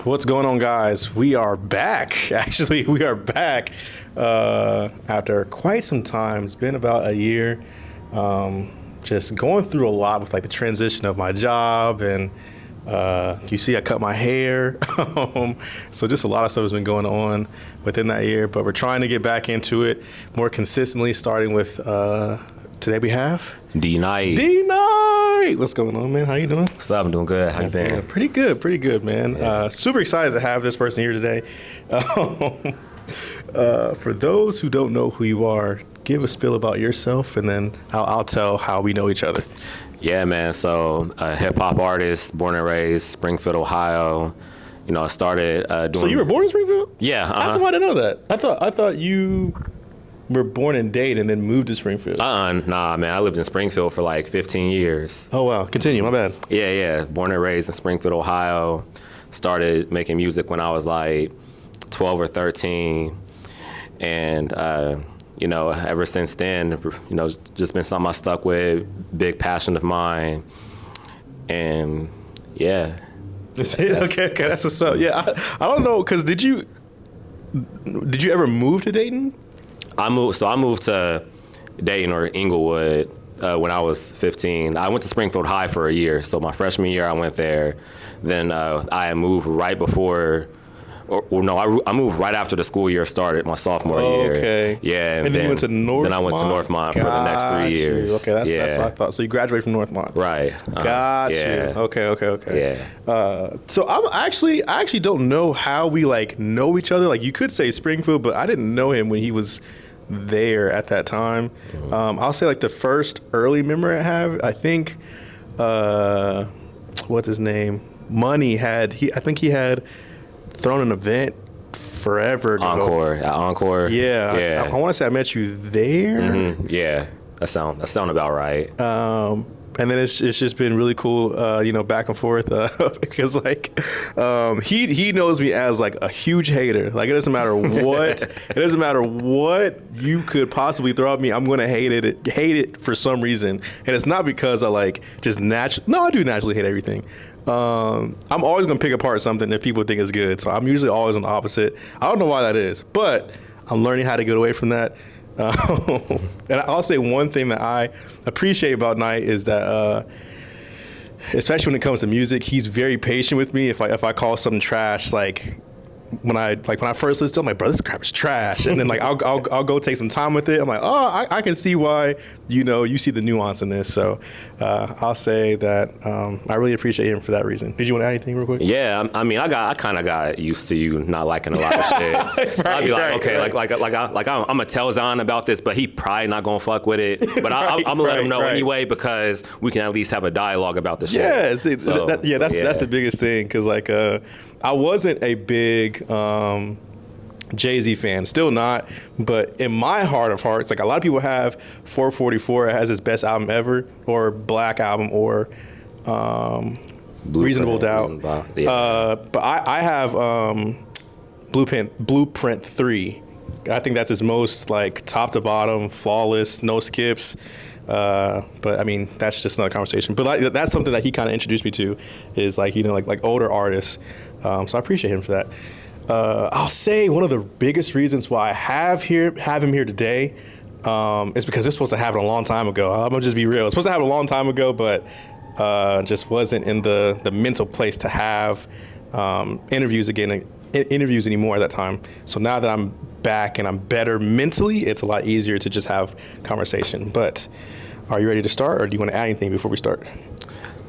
What's going on, guys? We are back. Actually, we are back after quite some time. It's been about a year. Just going through a lot with like the transition of my job, and you see I cut my hair. So just a lot of stuff has been going on within that year, but we're trying to get back into it more consistently, starting with today we have D-Night. D-Night! What's going on, man? How you doing? What's up? I'm doing good. How you been? Pretty good, man. Yeah. Super excited to have this person here today. For those who don't know who you are, give a spill about yourself, and then I'll tell how we know each other. Yeah, man. So, a hip-hop artist, born and raised Springfield, Ohio. You know, I started doing... So you were born in Springfield? Yeah. How come I didn't know that? I thought you were born in Dade and then moved to Springfield. Nah, man. I lived in Springfield for like 15 years. Oh, wow. Continue. My bad. Yeah. Born and raised in Springfield, Ohio. Started making music when I was like 12 or 13. And, you know, ever since then, you know, just been something I stuck with, big passion of mine. And, yeah. That's it? Okay. That's what's up. Yeah, I don't know, because did you ever move to Dayton? I moved to Dayton or Inglewood when I was 15. I went to Springfield High for a year. So my freshman year, I went there. Then I moved right before, I moved right after the school year started, my sophomore year. Okay. Yeah. And then you went to Northmont? Then I went to Northmont for the next 3 years. Okay, that's what I thought. So you graduated from Northmont. Right. Got yeah. you. Okay. Yeah. So I actually don't know how we like know each other. Like, you could say Springfield, but I didn't know him when he was there at that time. I'll say like the first early memory I have, I think, what's his name? Money had he had thrown an event forever ago. Encore. Yeah. I want to say I met you there. Mm-hmm. Yeah. That sound about right. And then it's just been really cool, you know, back and forth, because like he knows me as like a huge hater. Like, it doesn't matter what you could possibly throw at me, I'm gonna hate it for some reason. And it's not because I like just I do naturally hate everything. I'm always gonna pick apart something if people think it's good. So I'm usually always on the opposite. I don't know why that is, but I'm learning how to get away from that. And I'll say one thing that I appreciate about Knight is that, especially when it comes to music, he's very patient with me. If I call something trash, like when I first listened to it, I'm like, bro, this crap is trash. And then like I'll go take some time with it. I'm like, oh, I can see why, you know, you see the nuance in this. So I'll say that I really appreciate him for that reason. Did you want to add anything real quick? Yeah, I mean, I kind of got used to you not liking a lot of shit. So I'd be like, okay, right. I'm gonna tell Zon about this, but he probably not gonna fuck with it. But I'm gonna let him know anyway, because we can at least have a dialogue about the shit. Yeah, that's the biggest thing, because like I wasn't a big Jay-Z fan, still not, but in my heart of hearts, like a lot of people have 444 as his best album ever, or Black Album, or Reasonable Doubt. But I have Blueprint 3. I think that's his most like top to bottom, flawless, no skips. But I mean, that's just another conversation. But like, that's something that he kind of introduced me to, is like, you know, like older artists. So I appreciate him for that. I'll say one of the biggest reasons why I have him here today is because they're supposed to have it a long time ago. I'm gonna just be real. It's supposed to have it a long time ago, but just wasn't in the mental place to have interviews anymore at that time. So now that I'm back and I'm better mentally, it's a lot easier to just have conversation. But are you ready to start, or do you want to add anything before we start?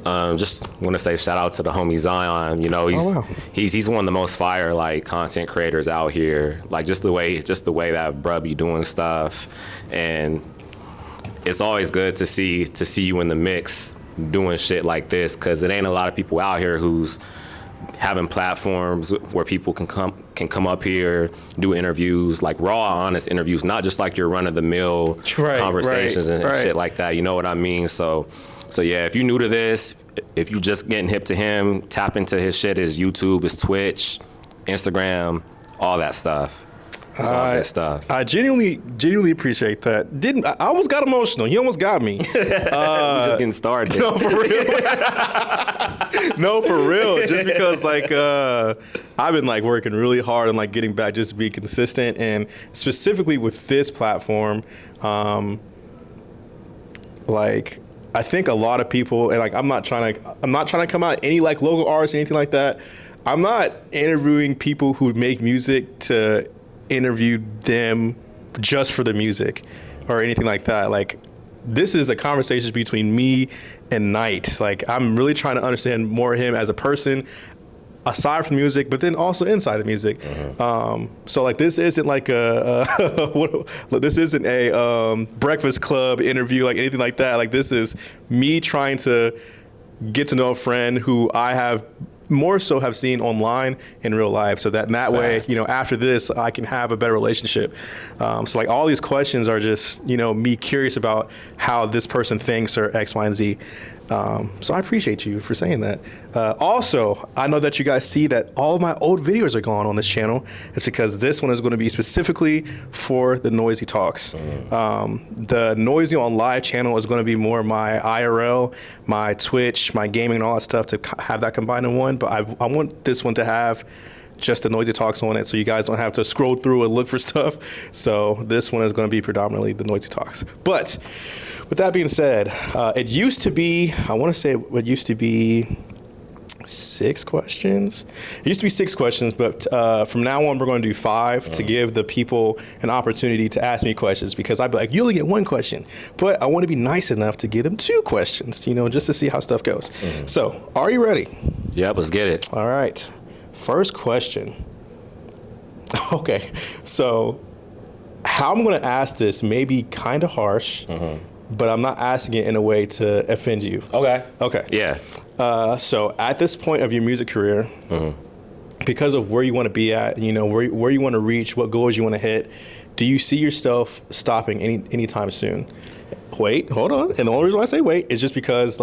Just want to say shout out to the homie Zion. You know, he's one of the most fire like content creators out here. Like just the way that bruh be doing stuff, and it's always good to see you in the mix doing shit like this, because it ain't a lot of people out here who's having platforms where people can come up here, do interviews, like raw, honest interviews, not just like your run-of-the-mill conversations and shit like that. You know what I mean? So yeah, if you're new to this, if you just getting hip to him, tap into his shit, his YouTube, his Twitch, Instagram, all that stuff. It's all good stuff. I genuinely appreciate that. I almost got emotional. You almost got me. We're just getting started. No, for real. No, for real. Just because I've been working really hard and getting back just to be consistent, and specifically with this platform, I think a lot of people, and I'm not trying to come out any local artists or anything like that. I'm not interviewing people who make music to interview them just for the music or anything like that. This is a conversation between me and Knight. I'm really trying to understand more of him as a person, aside from music, but then also inside the music. So this isn't this isn't a Breakfast Club interview, anything like that. This is me trying to get to know a friend who I have more so have seen online in real life, so that in that way, after this, I can have a better relationship. So all these questions are just, me curious about how this person thinks or X, Y, and Z. So I appreciate you for saying that. Also, I know that you guys see that all of my old videos are gone on this channel. It's because this one is going to be specifically for the Noisy Talks. The Noisy on Live channel is going to be more my IRL, my Twitch, my gaming, and all that stuff to have that combined in one. But I want this one to have just the Noisy Talks on it, so you guys don't have to scroll through and look for stuff. So this one is going to be predominantly the Noisy Talks. But with that being said, it used to be, I want to say it used to be 6 questions. It used to be 6 questions, but from now on, we're going to do 5 to give the people an opportunity to ask me questions, because I'd be like, you only get 1 question, but I want to be nice enough to give them 2 questions, just to see how stuff goes. So, are you ready? Yep, let's get it. All right. First question. Okay, so how I'm going to ask this may be kind of harsh, but I'm not asking it in a way to offend you. Okay. Yeah. So at this point of your music career, because of where you want to be at, where you want to reach, what goals you want to hit, do you see yourself stopping anytime soon? Wait, hold on. And the only reason why I say wait is just because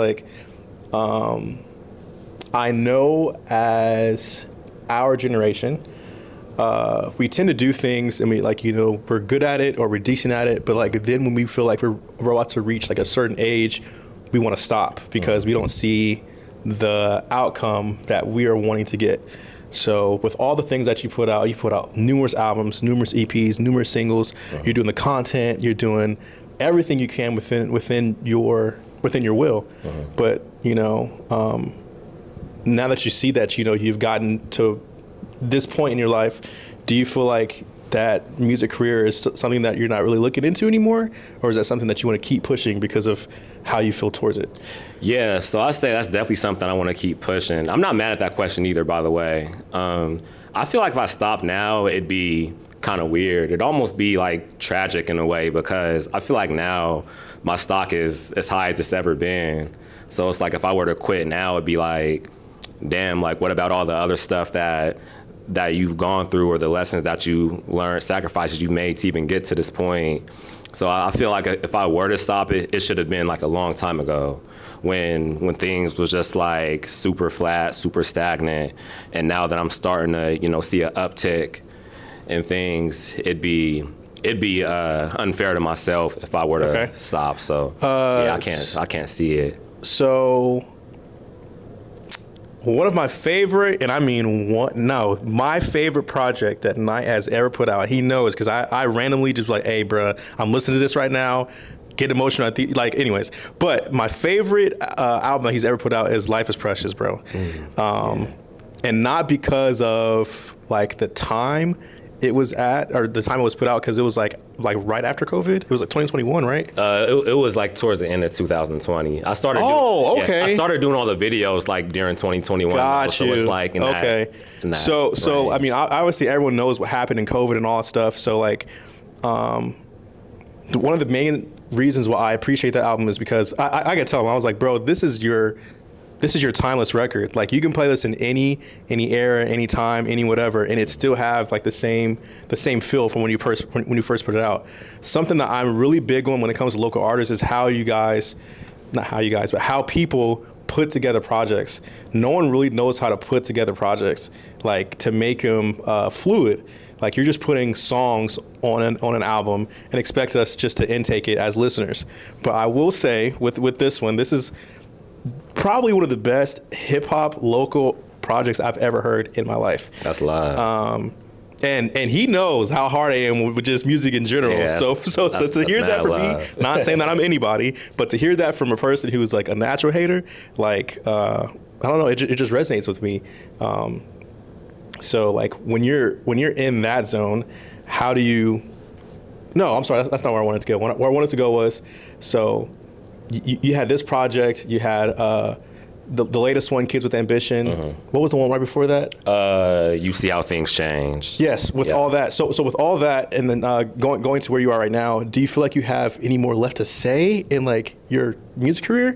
I know as our generation, we tend to do things and we're good at it or we're decent at it, but then when we feel like we're about to reach a certain age, we want to stop because we don't see the outcome that we are wanting to get. So with all the things that you put out numerous albums, numerous EPs, numerous singles, you're doing the content, you're doing everything you can within your will. But now that you see that, you've gotten to this point in your life, do you feel like that music career is something that you're not really looking into anymore? Or is that something that you want to keep pushing because of how you feel towards it? Yeah, so I say that's definitely something I want to keep pushing. I'm not mad at that question either, by the way. I feel like if I stop now, it'd be kind of weird. It'd almost be tragic in a way, because I feel like now my stock is as high as it's ever been. So it's if I were to quit now, it'd be damn, what about all the other stuff that you've gone through, or the lessons that you learned, sacrifices you've made to even get to this point. So I feel like if I were to stop it, it should have been a long time ago, when things was just super flat, super stagnant. And now that I'm starting to, see an uptick in things, it'd be unfair to myself if I were to stop. So yeah, I can't see it. So one of my favorite, and I mean my favorite project that Knight has ever put out, he knows, because I randomly just hey, bruh, I'm listening to this right now, get emotional. Anyways. But my favorite album that he's ever put out is Life is Precious, bro. And not because of the time it was at, or the time it was put out, because it was right after COVID. It was 2021, right? It was towards the end of 2020. I started. I started doing all the videos during 2021. Got so you. It's in that so I mean, obviously everyone knows what happened in COVID and all that stuff. So one of the main reasons why I appreciate that album is because I could tell him, I was bro, this is your timeless record. You can play this in any era, any time, any whatever, and it still have the same feel from when you first put it out. Something that I'm really big on when it comes to local artists is how people put together projects. No one really knows how to put together projects, like to make them fluid. Like you're just putting songs on an album and expect us just to intake it as listeners. But I will say with this one, this is probably one of the best hip hop local projects I've ever heard in my life. That's live. And he knows how hard I am with just music in general. Yeah, so to hear that from me, not saying that I'm anybody, but to hear that from a person who's like a natural hater, like I don't know, it just resonates with me. So like when you're in that zone, how do you? No, I'm sorry, that's not where I wanted to go. Where I wanted to go was, so you had this project, you had the latest one, Kids with Ambition. What was the one right before that? You See How Things Change. Yes, with all that. So with all that, and then going to where you are right now, do you feel like you have any more left to say in like your music career?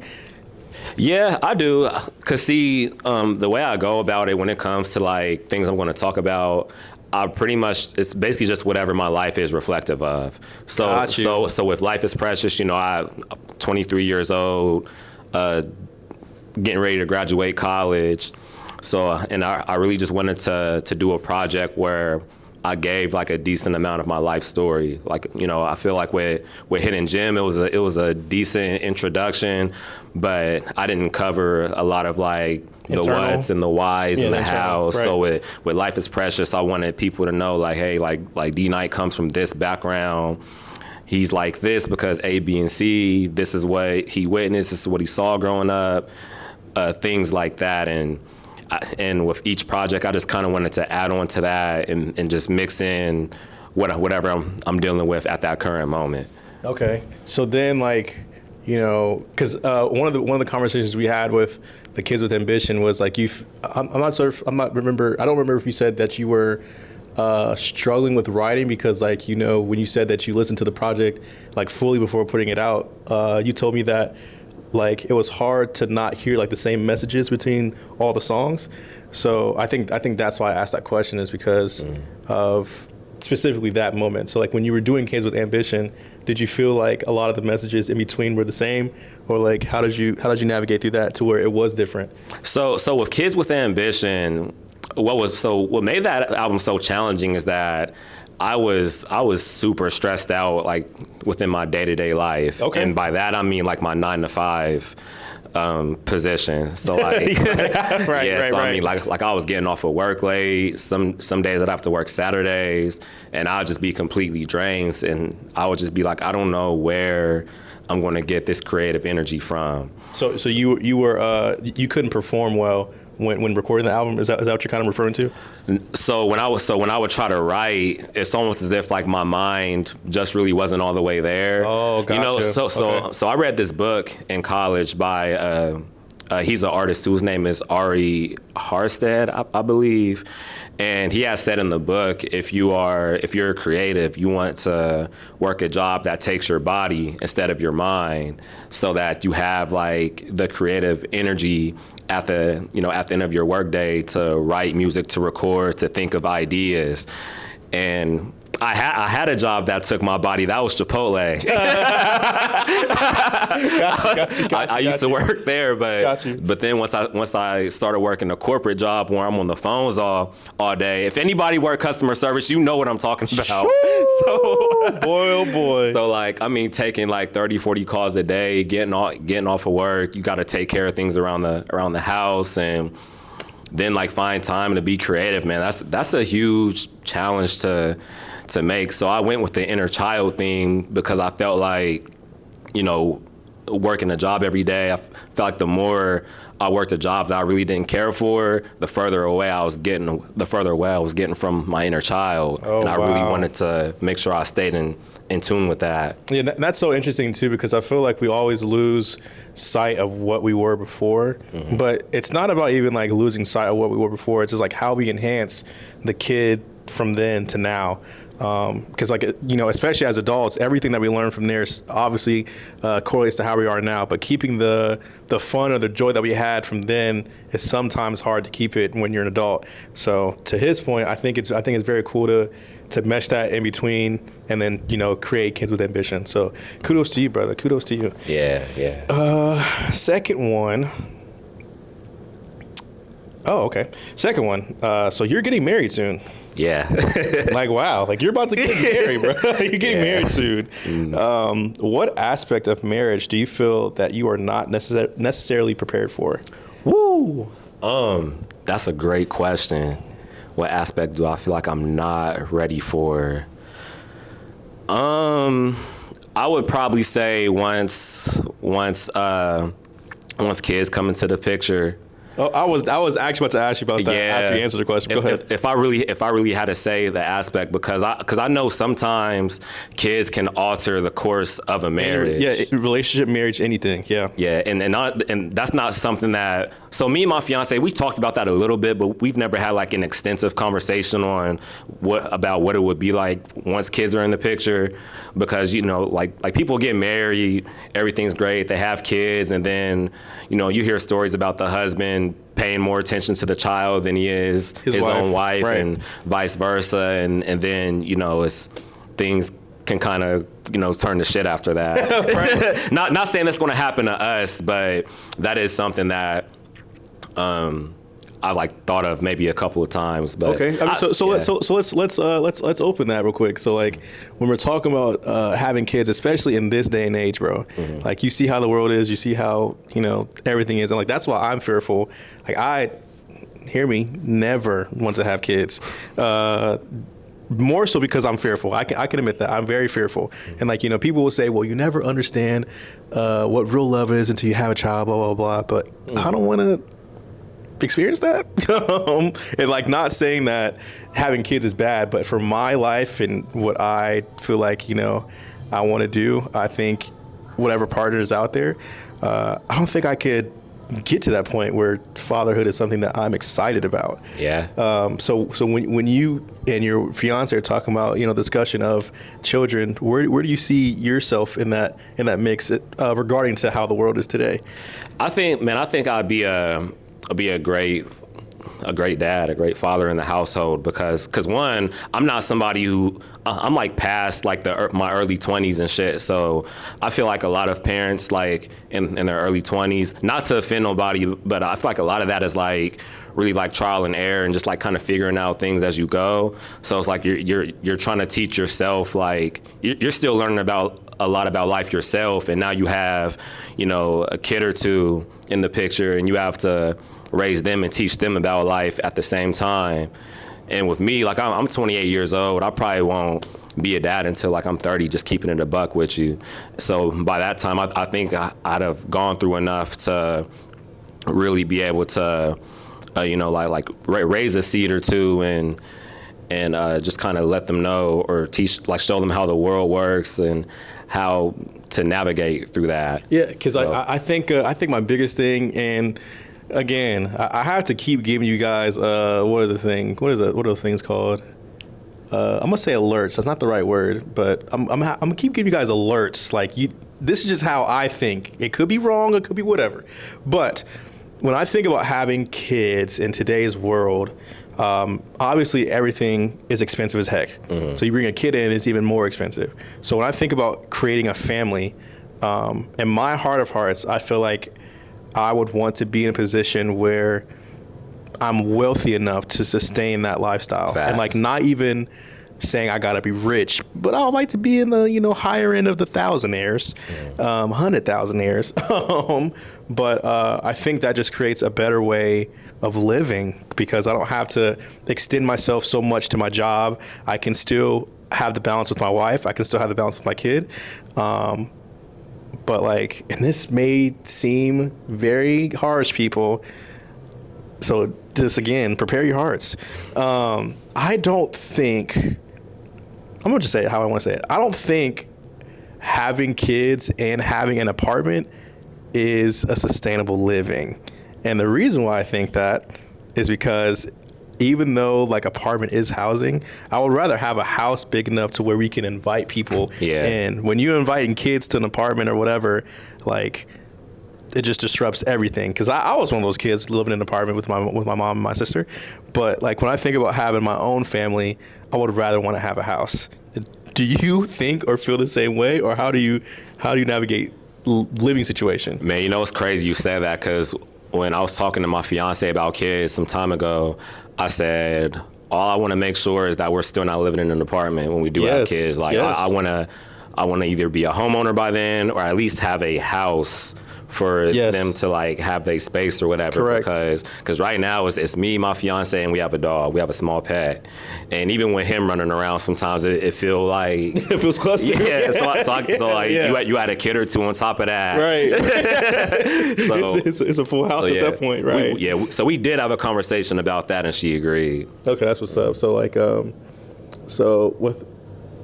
Yeah, I do. Cause see, the way I go about it when it comes to like things I'm going to talk about, I pretty much, it's basically just whatever my life is reflective of. So with Life is Precious, you know, I'm 23 years old, getting ready to graduate college. So, and I really just wanted to do a project where I gave like a decent amount of my life story. Like, you know, I feel like with Hidden Gem, it was a decent introduction, but I didn't cover a lot of like the what's and the whys and the hows. Right. So with Life is Precious, I wanted people to know like, hey, like D-Night comes from this background. He's like this because A, B, and C. This is what he witnessed. This is what he saw growing up. Things like that. And with each project, I just kind of wanted to add on to that and just mix in whatever I'm dealing with at that current moment. Okay. So then, like, you know, because one of the conversations we had with the Kids with Ambition was like I don't remember if you said that you were struggling with writing because, like, you know, when you said that you listened to the project like fully before putting it out, you told me that like it was hard to not hear like the same messages between all the songs. So I think that's why I asked that question, is because of specifically that moment. So like when you were doing Kids with Ambition, did you feel like a lot of the messages in between were the same, or like how did you navigate through that to where it was different? So with Kids with Ambition, what made that album so challenging is that I was super stressed out like within my day-to-day life. Okay. And by that I mean like my 9 to 5 position. So like I mean like I was getting off of work late. Some days I'd have to work Saturdays and I'd just be completely drained, and I would just be like, I don't know where I'm going to get this creative energy from. So you were you couldn't perform well when recording the album? Is that what you're kind of referring to? So when I would try to write, it's almost as if like my mind just really wasn't all the way there. Oh, gotcha. You know, so I read this book in college by he's an artist whose name is Ari Harstad, I believe. And he has said in the book, if you're creative, you want to work a job that takes your body instead of your mind, so that you have like the creative energy at the end of your workday to write music, to record, to think of ideas. And I had a job that took my body. That was Chipotle. I used to work there, but then once I started working a corporate job where I'm on the phones all day. If anybody work customer service, you know what I'm talking about. So boy, oh boy. So like, I mean, taking like 30, 40 calls a day, getting off of work. You got to take care of things around the house, and then like find time to be creative. Man, that's a huge challenge to make. So I went with the inner child theme because I felt like, you know, working a job every day, I felt like the more I worked a job that I really didn't care for, the further away I was getting from my inner child. And I really wanted to make sure I stayed in tune with that. Yeah, that's so interesting too, because I feel like we always lose sight of what we were before. Mm-hmm. But it's not about even like losing sight of what we were before. It's just like how we enhance the kid from then to now. Because like, you know, especially as adults, everything that we learn from there obviously correlates to how we are now. But keeping the fun or the joy that we had from then is sometimes hard to keep it when you're an adult. So to his point, I think it's very cool to mesh that in between and then, you know, create Kids with Ambition. So kudos to you, brother. Kudos to you. Yeah. Second one, Oh, okay. Second one. So you're getting married soon. Yeah. Like, wow. Like, you're about to get married, bro. You're getting married soon. What aspect of marriage do you feel that you are not necessarily prepared for? Woo. That's a great question. What aspect do I feel like I'm not ready for? I would probably say once kids come into the picture. Oh, I was actually about to ask you about that after you answered the question. Go ahead. If I really had to say the aspect, because I know sometimes kids can alter the course of a marriage. Yeah, relationship, marriage, anything. Yeah. Yeah, and that's not something that. So me and my fiance, we talked about that a little bit, but we've never had like an extensive conversation on what it would be like once kids are in the picture, because like people get married, everything's great, they have kids, and then you hear stories about the husband paying more attention to the child than he is his own wife, right. And vice versa, and then it's things can kind of turn to shit after that. Right. Not saying that's going to happen to us, but that is something that I like thought of maybe a couple of times. But okay, let's open that real quick. So like when we're talking about having kids, especially in this day and age, bro, like you see how the world is, you see how everything is, and like that's why I'm fearful. Like I never want to have kids. More so because I'm fearful. I can admit that I'm very fearful. And like people will say, well, you never understand what real love is until you have a child, blah blah blah. But I don't want to experience that. And like not saying that having kids is bad, but for my life and what I feel like I want to do, I think whatever partner is out there, I don't think I could get to that point where fatherhood is something that I'm excited about. Yeah. So when you and your fiance are talking about discussion of children, where do you see yourself in that mix regarding to how the world is today? I think I'd be a great dad, a great father in the household, because one, I'm not somebody who I'm like past like my early 20s and shit. So I feel like a lot of parents like in their early 20s, not to offend nobody, but I feel like a lot of that is like really like trial and error and just like kind of figuring out things as you go. So it's like you're trying to teach yourself, like you're still learning a lot about life yourself, and now you have a kid or two in the picture, and you have to raise them and teach them about life at the same time. And with me, like I'm 28 years old, I probably won't be a dad until like I'm 30, just keeping it a buck with you. So by that time, I think I'd have gone through enough to really be able to, raise a seed or two and just kind of let them know or teach, like show them how the world works and how to navigate through that. Yeah, because I think my biggest thing, and again, I have to keep giving you guys what are those things called? I'm gonna say alerts. That's not the right word, but I'm gonna keep giving you guys alerts. Like this is just how I think. It could be wrong. It could be whatever. But when I think about having kids in today's world, obviously everything is expensive as heck. Mm-hmm. So you bring a kid in, it's even more expensive. So when I think about creating a family, in my heart of hearts, I feel like I would want to be in a position where I'm wealthy enough to sustain that lifestyle. Facts. And like not even saying I gotta be rich, but I would like to be in the higher end of the thousandaires, 100,000aires. But I think that just creates a better way of living, because I don't have to extend myself so much to my job. I can still have the balance with my wife. I can still have the balance with my kid. But like, and this may seem very harsh, people. So just again, prepare your hearts. I don't think, I'm gonna just say it how I want to say it. I don't think having kids and having an apartment is a sustainable living. And the reason why I think that is because even though like apartment is housing, I would rather have a house big enough to where we can invite people in. When you're inviting kids to an apartment or whatever, like it just disrupts everything. Because I was one of those kids living in an apartment with my mom and my sister. But like when I think about having my own family, I would rather want to have a house. Do you think or feel the same way, or how do you navigate living situation? Man, it's crazy you say that, because when I was talking to my fiance about kids some time ago, I said, all I want to make sure is that we're still not living in an apartment when we do have kids. Like I want to either be a homeowner by then, or at least have a house for them to like have their space or whatever. Correct. Because right now it's me, my fiance, and we have a dog. We have a small pet, and even with him running around, sometimes it feels like it feels clustered. Yeah, so like you had a kid or two on top of that. Right. So it's a full house at that point, right? So we did have a conversation about that, and she agreed. Okay, that's what's up. So like, so with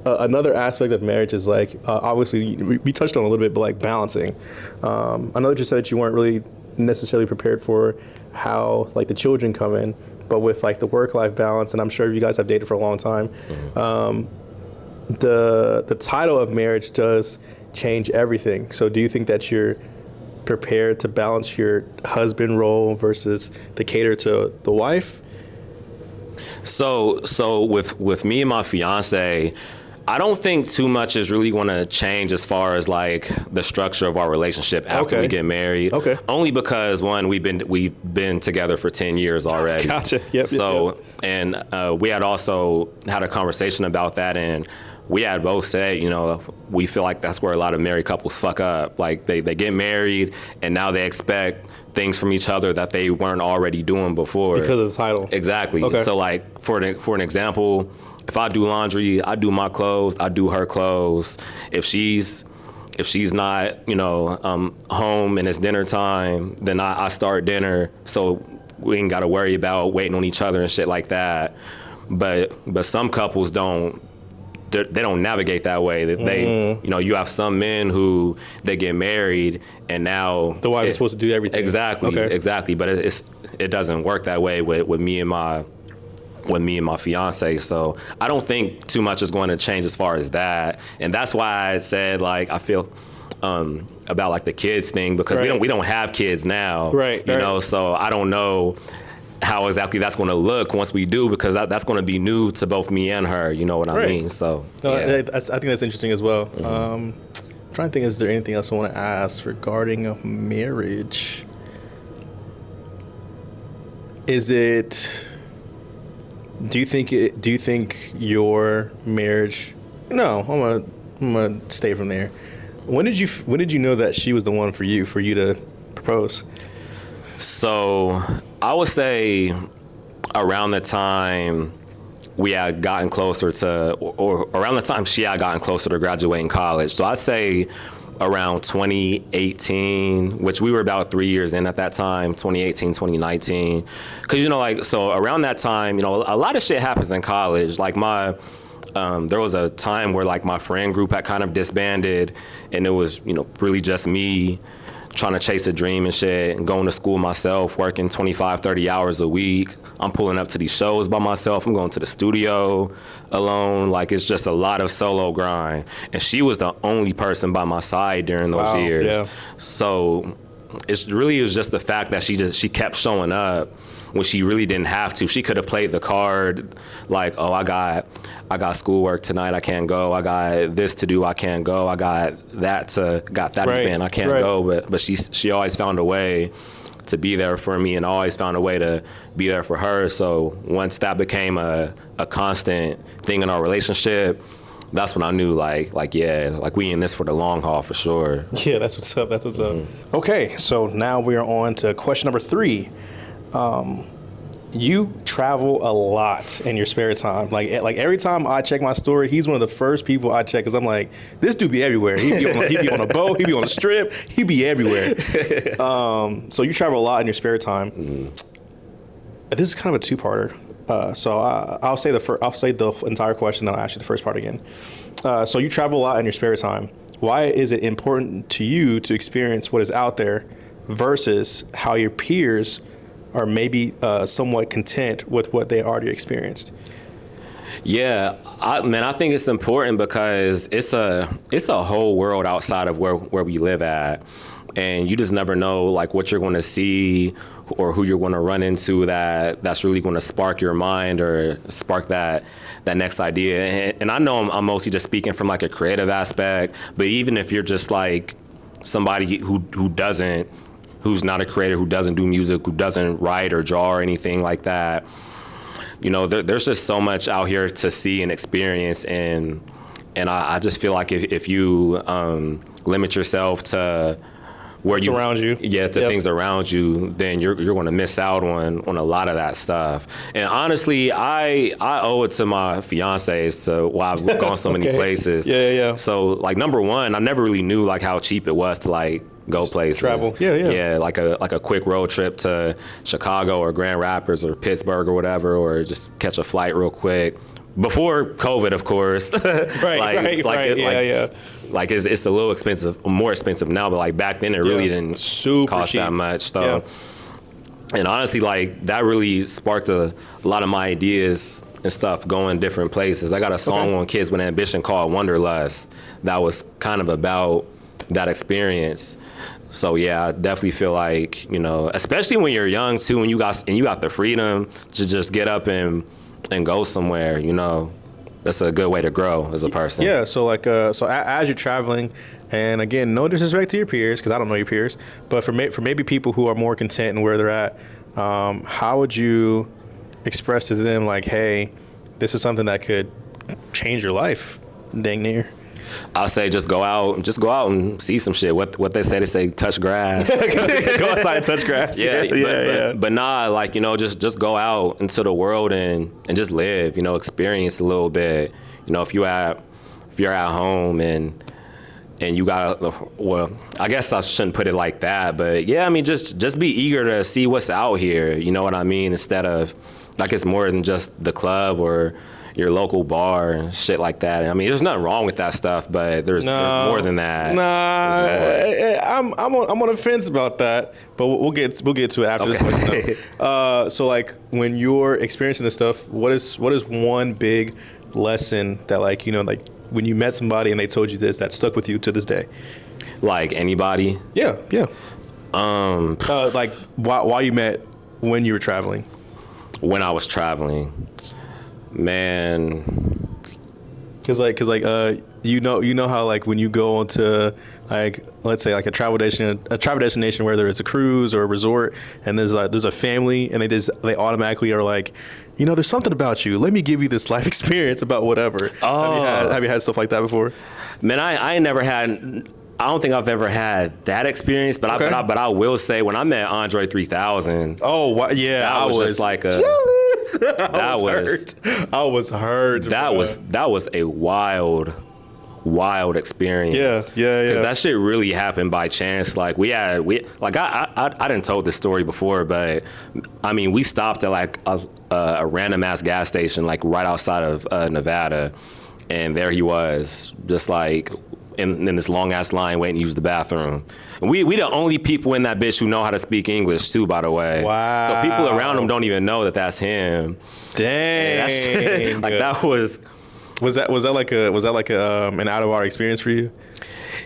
another aspect of marriage is like, obviously we touched on a little bit, but like balancing. I know that you said that you weren't really necessarily prepared for how like the children come in, but with like the work-life balance, and I'm sure you guys have dated for a long time, the title of marriage does change everything. So do you think that you're prepared to balance your husband role versus the cater to the wife? So with me and my fiance, I don't think too much is really going to change as far as like the structure of our relationship after we get married. Okay. Only because one, we've been together for 10 years already. Gotcha. Yep. So and we had also had a conversation about that, and we had both said, we feel like that's where a lot of married couples fuck up. Like they get married and now they expect things from each other that they weren't already doing before. Because of the title. Exactly. Okay. So like for an example, if I do laundry, I do my clothes, I do her clothes. If she's not, home and it's dinner time, then I start dinner. So we ain't got to worry about waiting on each other and shit like that. But some couples don't navigate that way. They you have some men who they get married and now the wife is supposed to do everything. Exactly. But it doesn't work that way with me and my fiance. So I don't think too much is going to change as far as that. And that's why I said like I feel about like the kids thing, because we don't have kids now. Right. So I don't know how exactly that's going to look once we do, because that's going to be new to both me and her. You know what I mean? So I think that's interesting as well. I'm trying to think, is there anything else I want to ask regarding a marriage? Do you think your marriage? No, I'm gonna stay from there. When did you know that she was the one for you to propose? So I would say around the time we had gotten closer to, or around the time she had gotten closer to graduating college. So I'd say around 2018, which we were about 3 years in at that time, 2018, 2019. Because, so around that time, a lot of shit happens in college. Like there was a time where like my friend group had kind of disbanded, and it was, really just me trying to chase a dream and shit, and going to school myself, working 25, 30 hours a week. I'm pulling up to these shows by myself. I'm going to the studio alone. Like, it's just a lot of solo grind. And she was the only person by my side during those years. Yeah. So it really was just the fact that she kept showing up when she really didn't have to. She could have played the card like, oh, I got schoolwork tonight, I can't go. I got this to do, I can't go. I got that event, I can't go. But she always found a way to be there for me, and always found a way to be there for her. So once that became a constant thing in our relationship, that's when I knew like we in this for the long haul for sure. Yeah, that's what's up. Okay, so now we are on to question number 3. You travel a lot in your spare time. Like every time I check my story, he's one of the first people I check, because I'm like, this dude be everywhere. He be on a boat, he be on a strip, he be everywhere. So you travel a lot in your spare time. Mm-hmm. This is kind of a 2-parter. So I'll say the entire question, then I'll ask you the first part again. So you travel a lot in your spare time. Why is it important to you to experience what is out there versus how your peers are maybe somewhat content with what they already experienced? Yeah, I think it's important because it's a whole world outside of where we live at, and you just never know like what you're going to see or who you're going to run into that's really going to spark your mind or spark that next idea. And I know I'm mostly just speaking from like a creative aspect, but even if you're just like somebody who doesn't who's not a creator, who doesn't do music, who doesn't write or draw or anything like that. You know, there's just so much out here to see and experience, and I just feel like if you limit yourself to what's around you, to things around you, then you're going to miss out on a lot of that stuff. And honestly, I owe it to my fiance as to why I've gone so many places. Yeah. So like, number one, I never really knew like how cheap it was to like go places. Travel. Yeah. Like a quick road trip to Chicago or Grand Rapids or Pittsburgh or whatever, or just catch a flight real quick. Before COVID, of course. Right. Like it's a little expensive, more expensive now, but like back then it really didn't cost cheap. that much. So, and honestly, like that really sparked a lot of my ideas and stuff, going different places. I got a song on Kids with Ambition called Wanderlust that was kind of about that experience. So yeah, I definitely feel like, you know, especially when you're young too, and you got the freedom to just get up and go somewhere, you know, that's a good way to grow as a person. Yeah. So like, as you're traveling, and again, no disrespect to your peers, because I don't know your peers, but for maybe people who are more content in where they're at, how would you express to them like, hey, this is something that could change your life, dang near? I'll say just go out and see some shit. What they say touch grass. Go outside and touch grass. But nah, like, you know, just go out into the world and just live, you know, experience a little bit. You know, if you're at home and you got, well, I guess I shouldn't put it like that, but yeah, I mean, just be eager to see what's out here, you know what I mean, instead of like it's more than just the club or your local bar and shit like that. I mean, there's nothing wrong with that stuff, but there's more than that. I'm on the fence about that, but we'll get to it after this. So like, when you're experiencing this stuff, what is one big lesson that, like, you know, like when you met somebody and they told you this that stuck with you to this day? Like anybody? Yeah. Like why you met when you were traveling? When I was traveling. Man, cause you know how like when you go onto like, let's say like a travel destination, whether it's a cruise or a resort, and there's a family, and they automatically are like, you know, there's something about you. Let me give you this life experience about whatever. Oh. Have you had stuff like that before? Man, I ain't never had. I don't think I've ever had that experience, but I will say when I met Andre 3000. Oh, yeah, that was just like a jealous. I was hurt. That was a wild experience. Yeah. Because that shit really happened by chance. Like I didn't told this story before, but I mean, we stopped at like a random ass gas station like right outside of Nevada, and there he was, just like in this long ass line waiting to use the bathroom. And we the only people in that bitch who know how to speak English too, by the way. Wow. So people around him don't even know that that's him. Dang. That shit, like that was that like an out of our experience for you?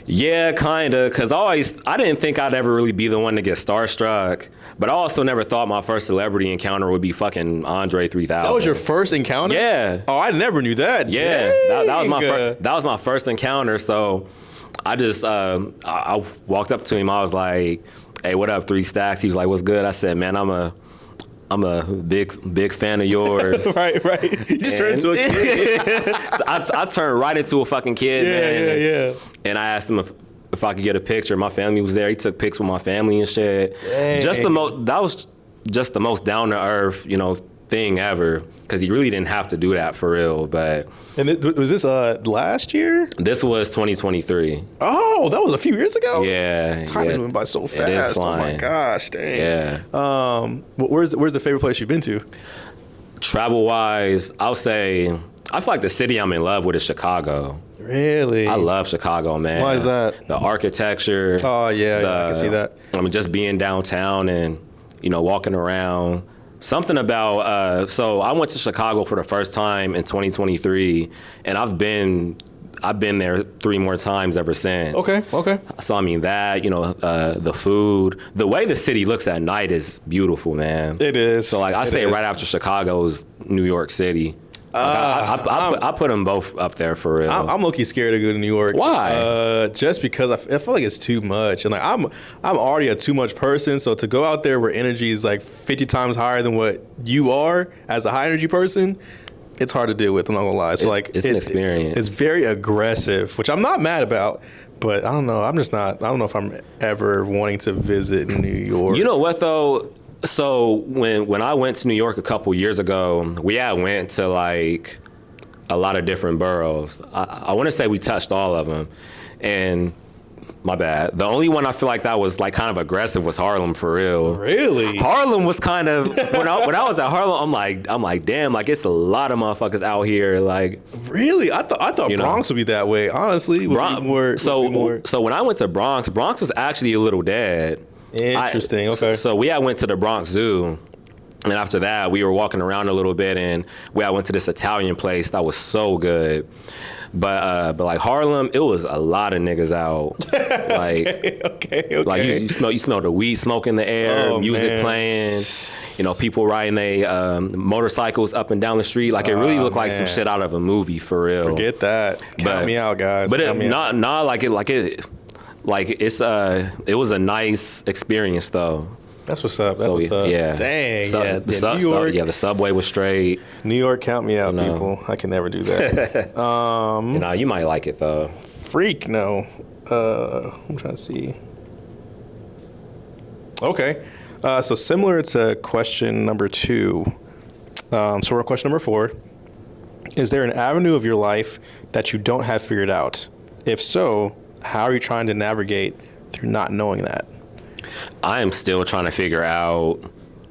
Yeah, kinda, cause I didn't think I'd ever really be the one to get starstruck, but I also never thought my first celebrity encounter would be fucking Andre 3000. That was your first encounter? Yeah. Oh, I never knew that. Yeah, that was my first encounter. So I just I walked up to him. I was like, "Hey, what up, 3 Stacks?" He was like, "What's good?" I said, "Man, I'm a big fan of yours." right. You just turned into a kid. I turned right into a fucking kid, man. Yeah. And I asked him if I could get a picture. My family was there. He took pics with my family and shit. Dang. That was just the most down to earth, you know, thing ever. Because he really didn't have to do that for real. But was this last year? This was 2023. Oh, that was a few years ago. Yeah. Time is moving by so fast. It is flying. Oh my gosh, dang. Yeah. Where's the favorite place you've been to? Travel wise, I feel like the city I'm in love with is Chicago. Really? I love Chicago, man. Why is that? The architecture. Oh yeah, I can see that. I mean, just being downtown and, you know, walking around. Something about so I went to Chicago for the first time in 2023, and I've been there 3 more times ever since. Okay. So I mean that, you know, the food, the way the city looks at night is beautiful, man. It is. So like I say, right after Chicago is New York City. I put them both up there for real. I'm low-key scared to go to New York. Why? Just because I feel like it's too much, and like I'm already a too much person. So to go out there where energy is like 50 times higher than what you are as a high energy person, it's hard to deal with. I'm not gonna lie. So it's an experience. It's very aggressive, which I'm not mad about. But I don't know. I'm just not. I don't know if I'm ever wanting to visit New York. You know what though? So when I went to New York a couple years ago, we had went to like a lot of different boroughs. I want to say we touched all of them, and my bad. The only one I feel like that was like kind of aggressive was Harlem for real. Really? Harlem was kind of when I was at Harlem, I'm like damn, like it's a lot of motherfuckers out here. Like really, I thought Bronx would be that way. Honestly, so when I went to Bronx was actually a little dead. Interesting. Okay. So we went to the Bronx Zoo, and after that, we were walking around a little bit, and we went to this Italian place that was so good. But like Harlem, it was a lot of niggas out. Like okay. Like you smell the weed smoke in the air, music playing. You know, people riding their motorcycles up and down the street. Like it really looked like some shit out of a movie for real. Forget that. Count me out, guys. But it was a nice experience though. That's what's up. That's what's up. Yeah. Dang. New York. The subway was straight. New York, count me out, people. I can never do that. You might like it though. Freak, no. I'm trying to see. Okay. So similar to question number 2. So we're on question number 4. Is there an avenue of your life that you don't have figured out? If so, how are you trying to navigate through not knowing that? I am still trying to figure out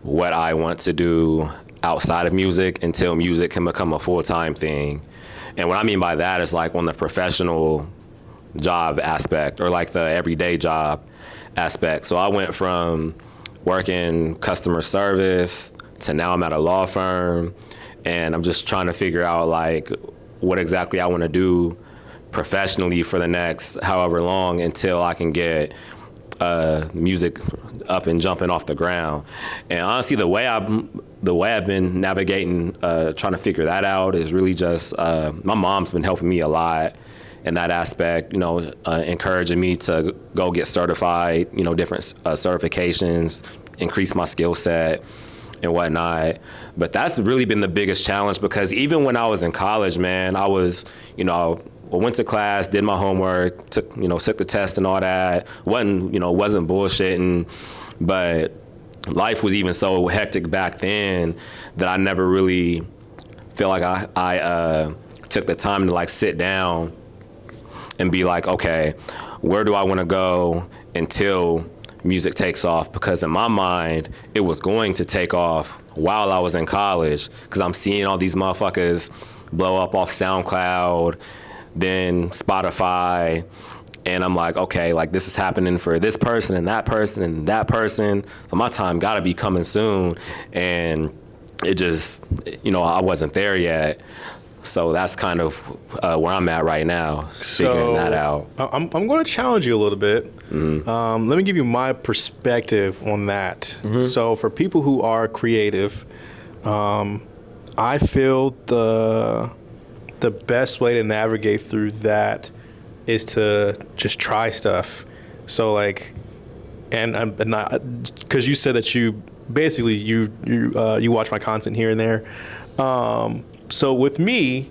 what I want to do outside of music until music can become a full-time thing. And what I mean by that is like on the professional job aspect or like the everyday job aspect. So I went from working customer service to now I'm at a law firm, and I'm just trying to figure out like what exactly I want to do professionally for the next however long until I can get music up and jumping off the ground. And honestly, the way I've been navigating, trying to figure that out is really just my mom's been helping me a lot in that aspect. You know, encouraging me to go get certified. You know, different certifications, increase my skill set and whatnot. But that's really been the biggest challenge because even when I was in college, man, I was, I went to class, did my homework, took the test and all that. Wasn't bullshitting, but life was even so hectic back then that I never really feel like I took the time to like sit down and be like, okay, where do I want to go until music takes off? Because in my mind, it was going to take off while I was in college because I'm seeing all these motherfuckers blow up off SoundCloud, then Spotify, and I'm like, okay, like this is happening for this person and that person and that person, so my time gotta be coming soon. And it just, I wasn't there yet. So that's kind of where I'm at right now, figuring that out. I'm going to challenge you a little bit. Mm-hmm. Let me give you my perspective on that. Mm-hmm. So for people who are creative, I feel the best way to navigate through that is to just try stuff. So like, and I'm not, because you said that you basically you watch my content here and there. So with me,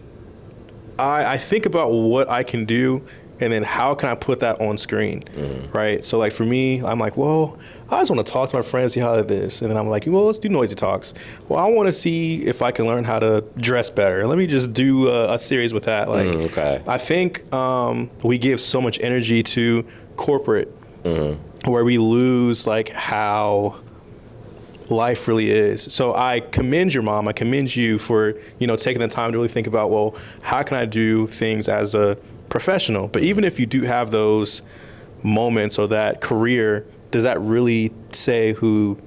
I think about what I can do and then how can I put that on screen, right? So like for me, I'm like, well, I just want to talk to my friends, see how it is. And then I'm like, well, let's do noisy talks. Well, I want to see if I can learn how to dress better. Let me just do a series with that. Like, okay. I think we give so much energy to corporate where we lose like how life really is. So I commend your mom. I commend you for, taking the time to really think about, well, how can I do things as a professional? But even if you do have those moments or that career, does that really say who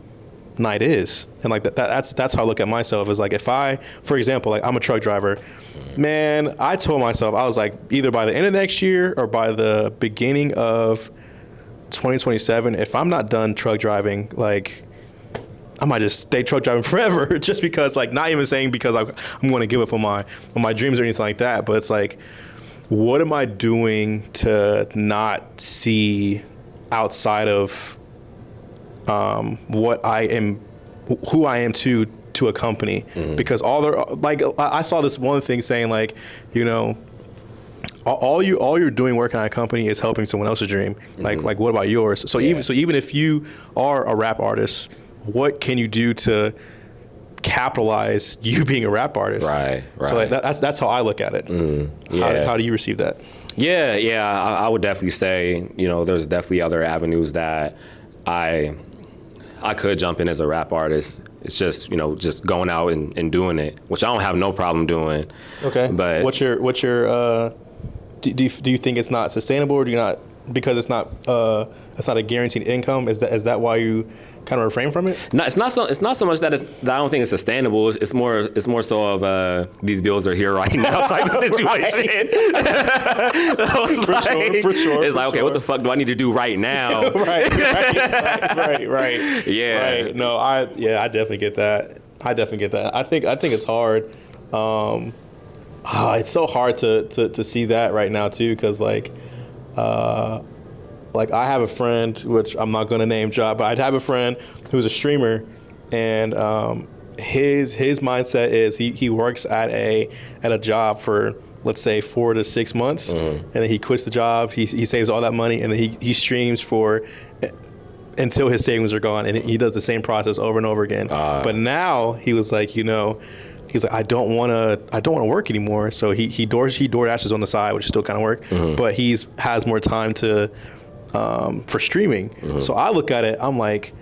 Knight is? And like that's how I look at myself, is like if I, for example, like I'm a truck driver, man, I told myself, I was like, either by the end of next year or by the beginning of 2027, if I'm not done truck driving, like I might just stay truck driving forever, just because, like, not even saying because I'm going to give up on my dreams or anything like that, but it's like, what am I doing to not see outside of what I am, who I am to a company? Because I saw this one thing saying, like, you know, all you're doing working at a company is helping someone else's dream. Like what about yours? So even if you are a rap artist, what can you do to capitalize you being a rap artist? Right. So like that's how I look at it. How do you receive that? I would definitely say, you know, there's definitely other avenues that I could jump in as a rap artist. It's just, you know, just going out and doing it, which I don't have no problem doing. Okay. But what's your do you think it's not sustainable, or do you not, because it's not a guaranteed income? Is that why you kind of refrain from it? No, it's not so much that I don't think it's sustainable. It's more so of these bills are here right now type of situation. For sure. It's like, okay, what the fuck do I need to do right now? right. Yeah. Right. No, I definitely get that. I think it's hard. It's so hard to see that right now too, because like I have a friend, which I'm not going to name drop, but I'd have a friend who's a streamer, and his mindset is he works at a job for, let's say, 4 to 6 months, and then he quits the job. He saves all that money, and then he streams until his savings are gone, and he does the same process over and over again. But now he was like, you know, he's like, I don't want to work anymore. So he door dashes on the side, which is still kind of work, but has more time for streaming. So I look at it, I'm like,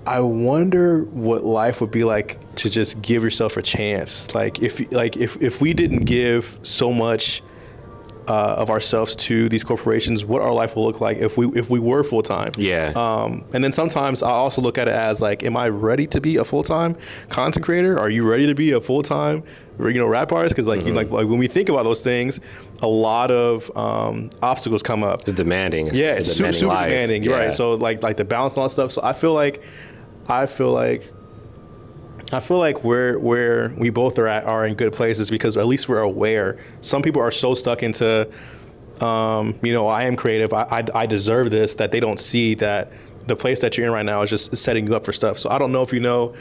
I wonder what life would be like to just give yourself a chance. Like if we didn't give so much of ourselves to these corporations, what our life will look like if we were full time. Yeah. And then sometimes I also look at it as like, am I ready to be a full time content creator? Are you ready to be a full time, you know, rap artist? Because like, like when we think about those things, a lot of obstacles come up. It's demanding. It's super demanding. You're right. So like the balance and all that stuff. So I feel like where we both are in good places, because at least we're aware. Some people are so stuck into, you know, I am creative, I deserve this, that they don't see that the place that you're in right now is just setting you up for stuff. So I don't know if you know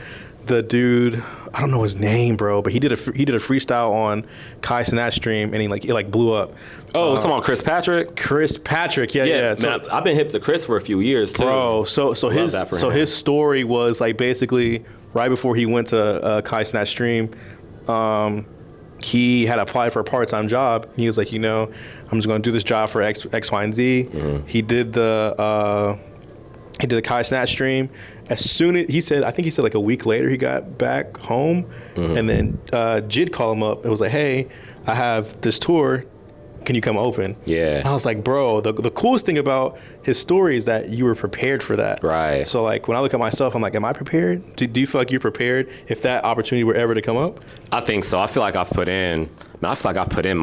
the dude, I don't know his name, bro, but he did a freestyle on Kai Cenat stream, and it blew up. Oh, someone Chris Patrick. Yeah. Man, So, I've been hip to Chris for a few years too. bro, so his story was like basically right before he went to Kai Cenat stream, he had applied for a part-time job. He was like, you know, I'm just going to do this job for X, Y, and Z. He did the Kai Cenat stream. As soon as he said like a week later, he got back home, and then Jid called him up. It was like, hey, I have this tour. Can you come open? Yeah. And I was like, bro, the coolest thing about his story is that you were prepared for that. Right. So like when I look at myself, I'm like, am I prepared? Do you feel like you're prepared if that opportunity were ever to come up? I think so. I feel like I've put in my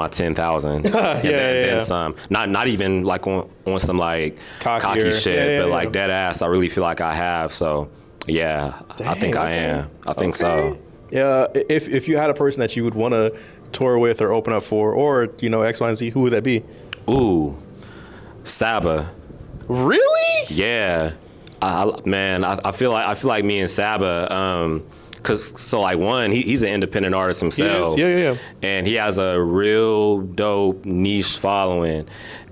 10,000 and then some. Not even like on some like cocky shit, but like dead ass. I really feel like I have. So yeah, I think I am. I think so. Yeah. If you had a person that you would want to tour with or open up for, or you know, X, Y, and Z, who would that be? Ooh, Saba. Really? Yeah. I feel like me and Saba. So like one, he's an independent artist himself. Yeah. And he has a real dope niche following.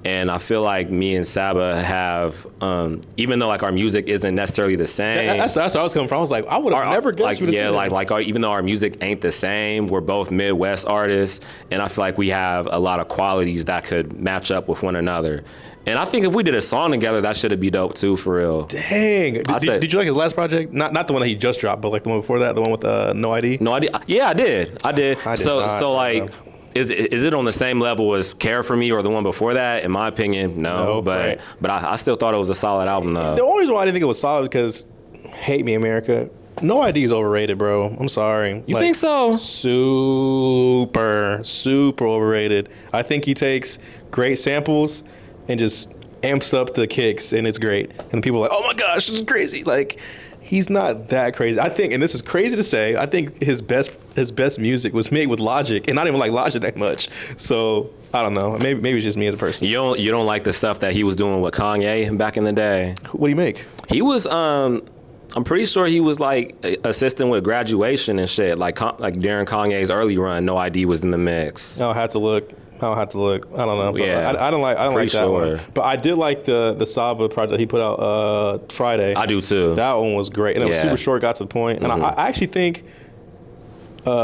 And I feel like me and Saba have, even though like our music isn't necessarily the same. That's where I was coming from. I was like, I would have never guessed you would have said that. Even though our music ain't the same, we're both Midwest artists, and I feel like we have a lot of qualities that could match up with one another. And I think if we did a song together, that should be dope too, for real. Dang. Did you like his last project? Not the one that he just dropped, but like the one before that, the one with No ID? No ID? Yeah, I did. So like, is it on the same level as Care For Me or the one before that? In my opinion, no. But I still thought it was a solid album though. The only reason why I didn't think it was solid is because, hate me, America, No ID is overrated, bro. I'm sorry. You think so? Super overrated. I think he takes great samples and just amps up the kicks, and it's great. And people are like, oh my gosh, this is crazy. Like, he's not that crazy. I think, and this is crazy to say, I think his best music was made with Logic, and I don't even like Logic that much. So I don't know. Maybe it's just me as a person. You don't like the stuff that he was doing with Kanye back in the day? What do you make? He was I'm pretty sure he was like assisting with Graduation and shit. Like during Kanye's early run, No ID was in the mix. I'll have to look. I don't know. But Yeah, I don't like that sure. one. But I did like the Saba project he put out Friday. I do too. That one was great, and it was Yeah. super short, got to the point. And I actually think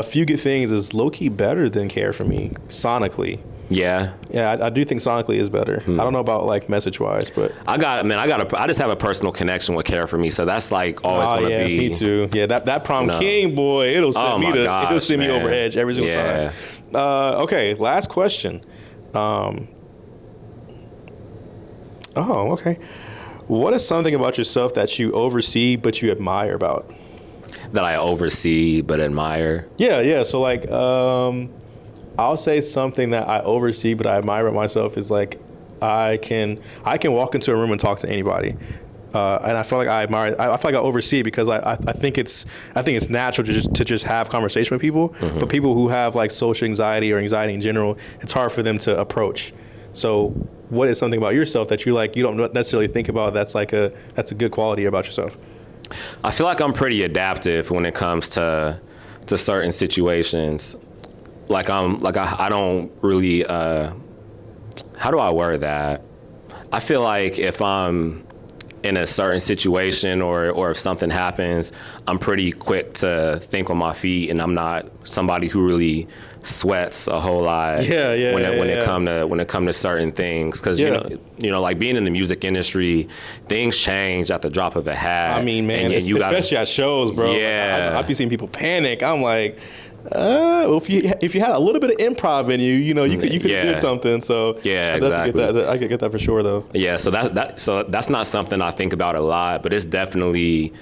Few Good Things is low key better than Care for Me sonically. Yeah. Yeah, I do think sonically is better. I don't know about like message wise, but I just have a personal connection with Care for Me, so that's like always gonna yeah, be. me too. Yeah, that Prom King boy, it'll send me over edge every single time. Okay, last question. Okay. What is something about yourself that you oversee but you admire about? That I oversee but admire. Yeah. So like, I'll say something that I oversee but I admire about myself is like, I can walk into a room and talk to anybody. And I feel like I admire. I feel like I oversee it because I think it's natural to just have conversation with people. Mm-hmm. But people who have like social anxiety or anxiety in general, it's hard for them to approach. So, what is something about yourself that you don't necessarily think about that's a good quality about yourself? I feel like I'm pretty adaptive when it comes to certain situations. I don't really. How do I word that? I feel like if I'm in a certain situation or if something happens, I'm pretty quick to think on my feet, and I'm not somebody who really sweats a whole lot. When it come to certain things, because you know, like being in the music industry, things change at the drop of a hat. I mean, man, especially at shows, bro. Yeah, I've been seeing people panic. I'm like, well, if you had a little bit of improv in you, you could do something. So yeah, exactly. I could get that for sure, though. Yeah, so that's not something I think about a lot, but it's definitely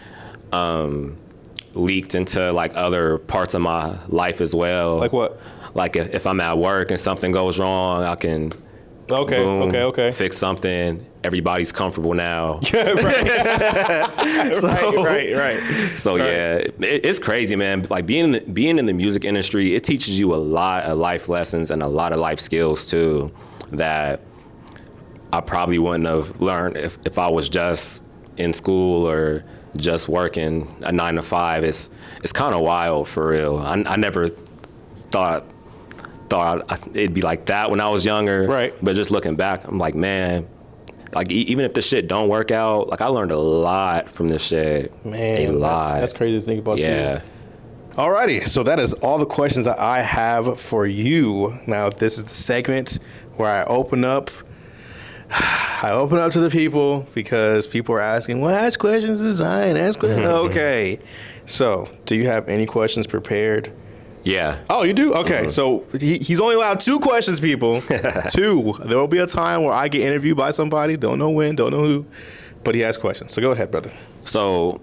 leaked into like other parts of my life as well. Like what? Like if I'm at work and something goes wrong, I can okay fix something. Everybody's comfortable now. Yeah, right. So yeah, it's crazy, man. Like being in the music industry, it teaches you a lot of life lessons and a lot of life skills too that I probably wouldn't have learned if I was just in school or just working a 9 to 5. It's kind of wild for real. I never thought it'd be like that when I was younger. Right. But just looking back, I'm like, man, like even if the shit don't work out, like I learned a lot from this shit. Man, a lot. That's crazy to think about. Yeah. Too. Alrighty, so that is all the questions that I have for you. Now, this is the segment where I open up to the people because people are asking, well, ask questions to Zion, ask questions. Okay, so do you have any questions prepared? Yeah. Oh, you do? Okay, so he's only allowed 2 questions, people. 2. There will be a time where I get interviewed by somebody, don't know when, don't know who, but he has questions. So go ahead, brother. So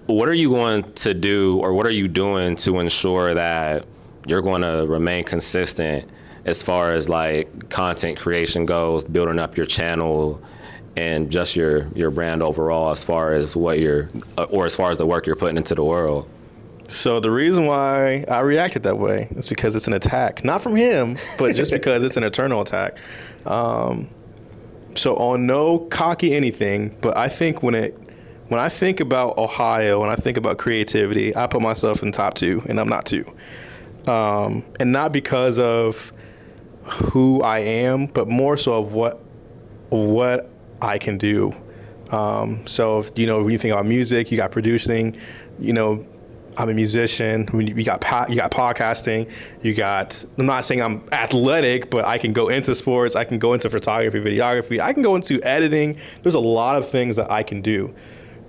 what are you going to do, or what are you doing to ensure that you're going to remain consistent as far as like content creation goes, building up your channel and just your brand overall as far as as far as the work you're putting into the world? So the reason why I reacted that way is because it's an attack, not from him, but just because it's an eternal attack. So on no cocky anything, but I think when I think about Ohio, when I think about creativity, I put myself in top 2, and I'm not 2. And not because of who I am, but more so of what I can do. So if, when you think about music, you got producing, I'm a musician. You got podcasting. I'm not saying I'm athletic, but I can go into sports. I can go into photography, videography. I can go into editing. There's a lot of things that I can do.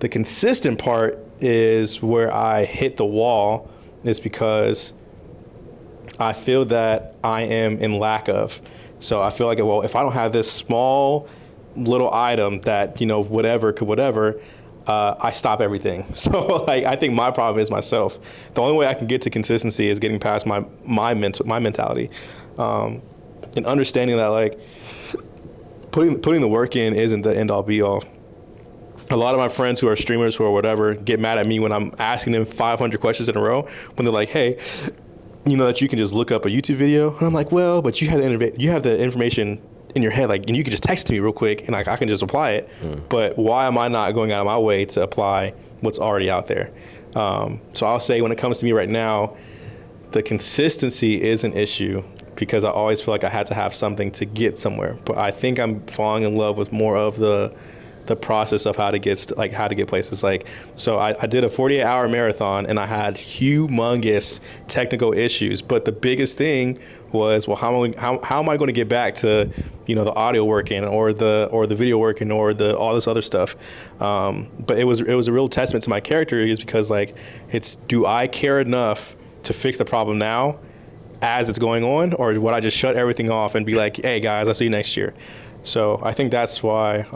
The consistent part is where I hit the wall, is because I feel that I am in lack of. So I feel like, well, if I don't have this small little item that, whatever, I stop everything. So I think my problem is myself. The only way I can get to consistency is getting past my mentality, and understanding that like putting the work in isn't the end all be all. a lot of my friends who are streamers who are whatever get mad at me when I'm asking them 500 questions in a row when they're like, hey, you know that you can just look up a YouTube video? And I'm like, well, but you have the information in your head, like, and you can just text it to me real quick and like I can just apply it. But why am I not going out of my way to apply what's already out there? So I'll say when it comes to me right now, the consistency is an issue because I always feel like I had to have something to get somewhere. But I think I'm falling in love with more of the process of how to get places. Like, so I did a 48-hour marathon and I had humongous technical issues. But the biggest thing was, well, how am I going to get back to, you know, the audio working or the video working or all this other stuff? But it was a real testament to my character, is because like, do I care enough to fix the problem now as it's going on, or would I just shut everything off and be like, hey guys, I'll see you next year? So I think that's why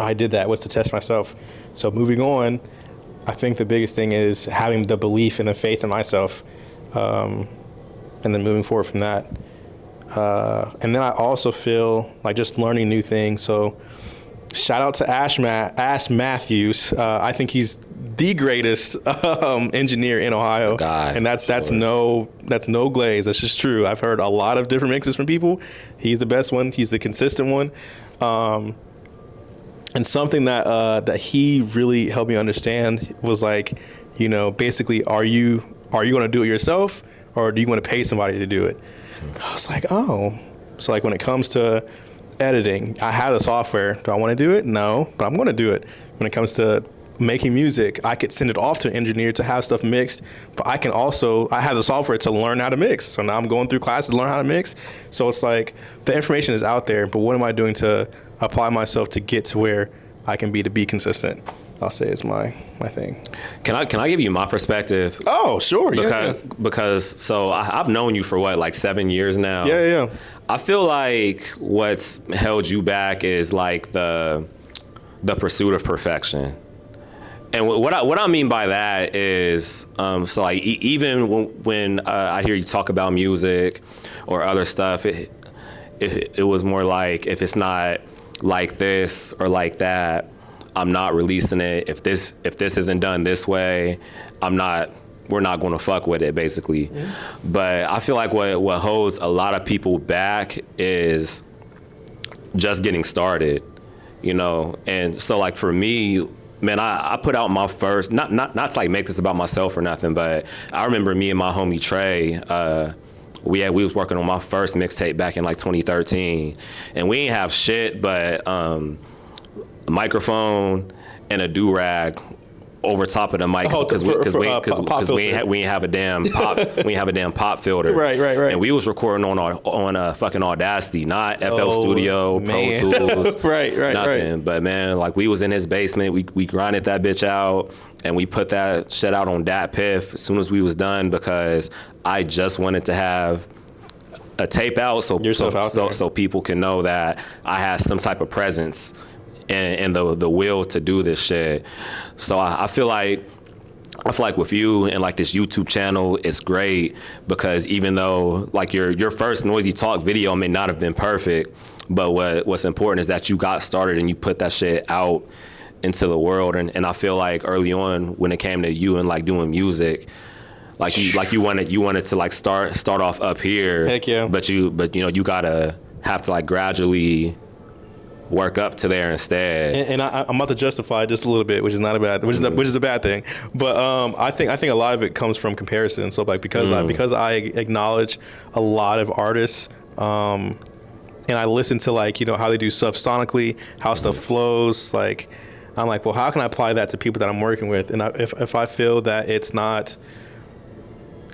I did that, was to test myself. So moving on, I think the biggest thing is having the belief and the faith in myself, and then moving forward from that. And then I also feel like just learning new things. So shout out to Ash Matthews. I think he's the greatest engineer in Ohio. God, and that's no glaze. That's just true. I've heard a lot of different mixes from people. He's the best one. He's the consistent one. And something that he really helped me understand was like, you know, basically, are you going to do it yourself, or do you want to pay somebody to do it? I was like, oh. So like when it comes to editing, I have the software. Do I want to do it? No, but I'm going to do it. When it comes to making music, I could send it off to an engineer to have stuff mixed, but I have the software to learn how to mix. So now I'm going through classes to learn how to mix. So it's like the information is out there, but what am I doing to apply myself to get to where I can be consistent? I'll say is my thing. Can I give you my perspective? Oh, sure. Because so I've known you for what, like 7 years now? Yeah. I feel like what's held you back is like the pursuit of perfection. And what I mean by that is, so like even when I hear you talk about music or other stuff, it was more like, if it's not like this or like that, I'm not releasing it. If this isn't done this way, we're not going to fuck with it, basically. Mm-hmm. But I feel like what holds a lot of people back is just getting started, you know? And so like for me, man, I put out my first, not to like make this about myself or nothing, but I remember me and my homie Trey, we was working on my first mixtape back in like 2013, and we ain't have shit but a microphone and a do-rag over top of the mic because we ain't have a damn pop filter. Right. And we was recording on a fucking Audacity, not FL Studio, man. Pro Tools, right. nothing. But man, like we was in his basement, we grinded that bitch out, and we put that shit out on DatPiff as soon as we was done, because I just wanted to have a tape out so people can know that I had some type of presence and the will to do this shit. So I feel like with you and like this YouTube channel, it's great because even though like your first Noisy Talk video may not have been perfect, but what's important is that you got started and you put that shit out into the world. And I feel like early on when it came to you and like doing music, like you wanted to like start off up here. Heck yeah. But you know you gotta have to like gradually work up to there instead. And I'm about to justify just a little bit, which is not a bad, which is a bad thing. But I think a lot of it comes from comparison. So like because I acknowledge a lot of artists, and I listen to like, you know, how they do stuff sonically, how stuff flows. Like I'm like, well, how can I apply that to people that I'm working with? And if I feel that it's not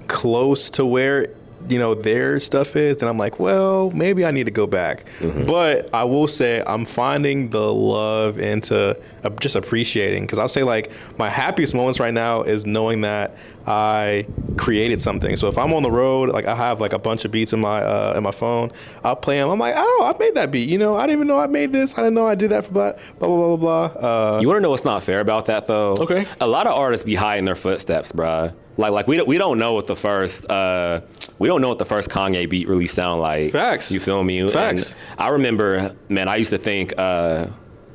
close to where, you know, their stuff is, then I'm like, well, maybe I need to go back. Mm-hmm. But I will say I'm finding the love into just appreciating, because I'll say like my happiest moments right now is knowing that I created something. So if I'm on the road, like I have like a bunch of beats in my phone, I'll play them. I'm like, oh, I made that beat. You know, I didn't even know I made this. I didn't know I did that for blah blah blah blah. You want to know what's not fair about that though? Okay. A lot of artists be hiding their footsteps, bruh. Like we don't know what the first Kanye beat really sound like. Facts. You feel me? Facts. And I remember, man, I used to think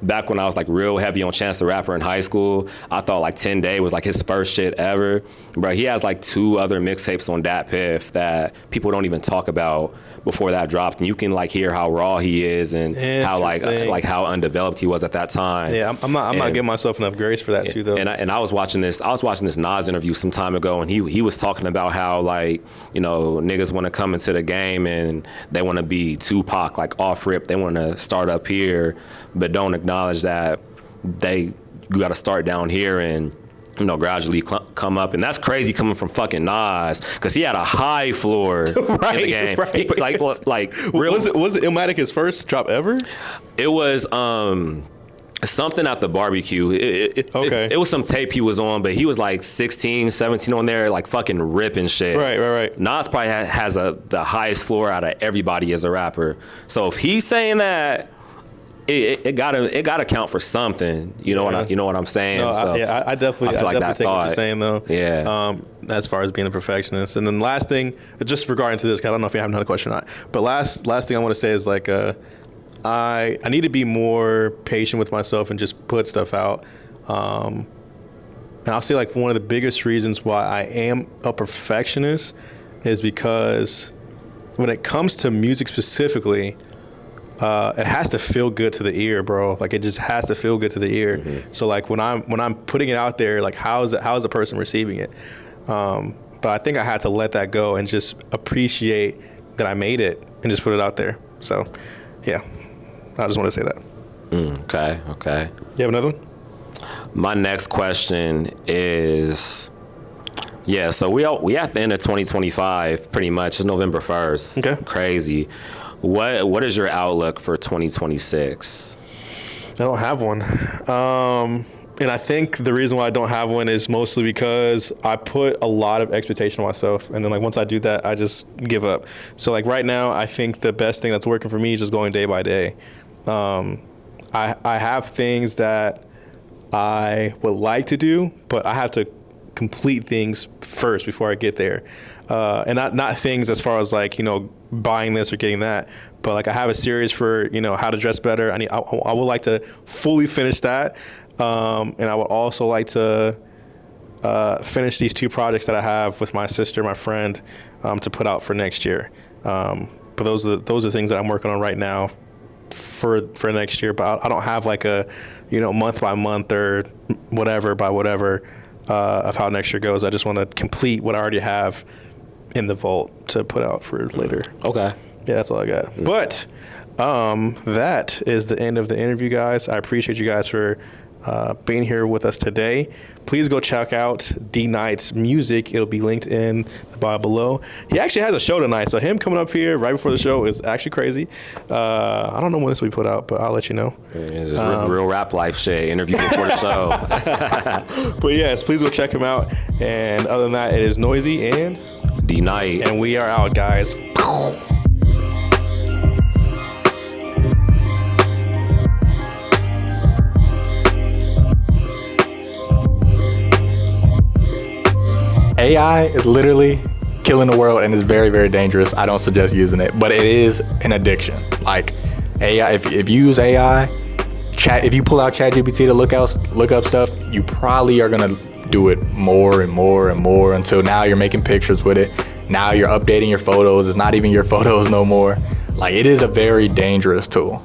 back when I was like real heavy on Chance the Rapper in high school, I thought like 10 Day was like his first shit ever. Bro, he has like 2 other mixtapes on Dat Piff that people don't even talk about before that dropped, and you can like hear how raw he is and how like how undeveloped he was at that time. Yeah, I'm not giving myself enough grace for that too, though. And I was watching this Nas interview some time ago, and he was talking about how like, you know, niggas want to come into the game and they want to be Tupac, like off rip. They want to start up here, but don't acknowledge that you got to start down here and, you know, gradually come up. And that's crazy coming from fucking Nas, because he had a high floor in the game. Right. Like real, was it Illmatic his first drop ever? It was something at the barbecue. It was some tape he was on, but he was like 16, 17 on there, like fucking ripping shit. Right. Nas probably has the highest floor out of everybody as a rapper. So if he's saying that, it gotta count for something. You know what I'm saying? No, so I definitely take what you're saying, though. Yeah. As far as being a perfectionist, and then last thing, just regarding to this, 'cause I don't know if you have another question or not, but last thing I want to say is like, I need to be more patient with myself and just put stuff out. And I'll say like one of the biggest reasons why I am a perfectionist is because when it comes to music specifically, it has to feel good to the ear, bro. Like it just has to feel good to the ear. Mm-hmm. So like when I'm putting it out there, like how's the person receiving it? But I think I had to let that go and just appreciate that I made it and just put it out there. So yeah, I just want to say that. Okay. You have another one? My next question is, yeah, so we at the end of 2025 pretty much. It's November 1st. Okay. Crazy. What is your outlook for 2026? I don't have one. And I think the reason why I don't have one is mostly because I put a lot of expectation on myself. And then like once I do that, I just give up. So like right now, I think the best thing that's working for me is just going day by day. I have things that I would like to do, but I have to complete things first before I get there. And not things as far as like, you know, buying this or getting that, but like I have a series for, you know, how to dress better. I would like to fully finish that. And I would also like to finish these 2 projects that I have with my sister, my friend, to put out for next year. But those are things that I'm working on right now for next year. But I don't have like a, you know, month by month or whatever by whatever of how next year goes. I just want to complete what I already have in the vault to put out for later. Okay. Yeah, that's all I got. Mm. But that is the end of the interview, guys. I appreciate you guys for being here with us today. Please go check out D Knight's music. It'll be linked in the bio below. He actually has a show tonight, so him coming up here right before the show is actually crazy. I don't know when this will be put out, but I'll let you know. It's real rap life shit. Interview before the show. But yes, please go check him out. And other than that, it is Noisy and D Knight. And we are out, guys. AI is literally killing the world and is very, very dangerous. I don't suggest using it, but it is an addiction. Like AI, if you use AI, if you pull out ChatGPT to look up stuff, you probably are gonna do it more and more and more until now you're making pictures with it. Now you're updating your photos. It's not even your photos no more. Like it is a very dangerous tool.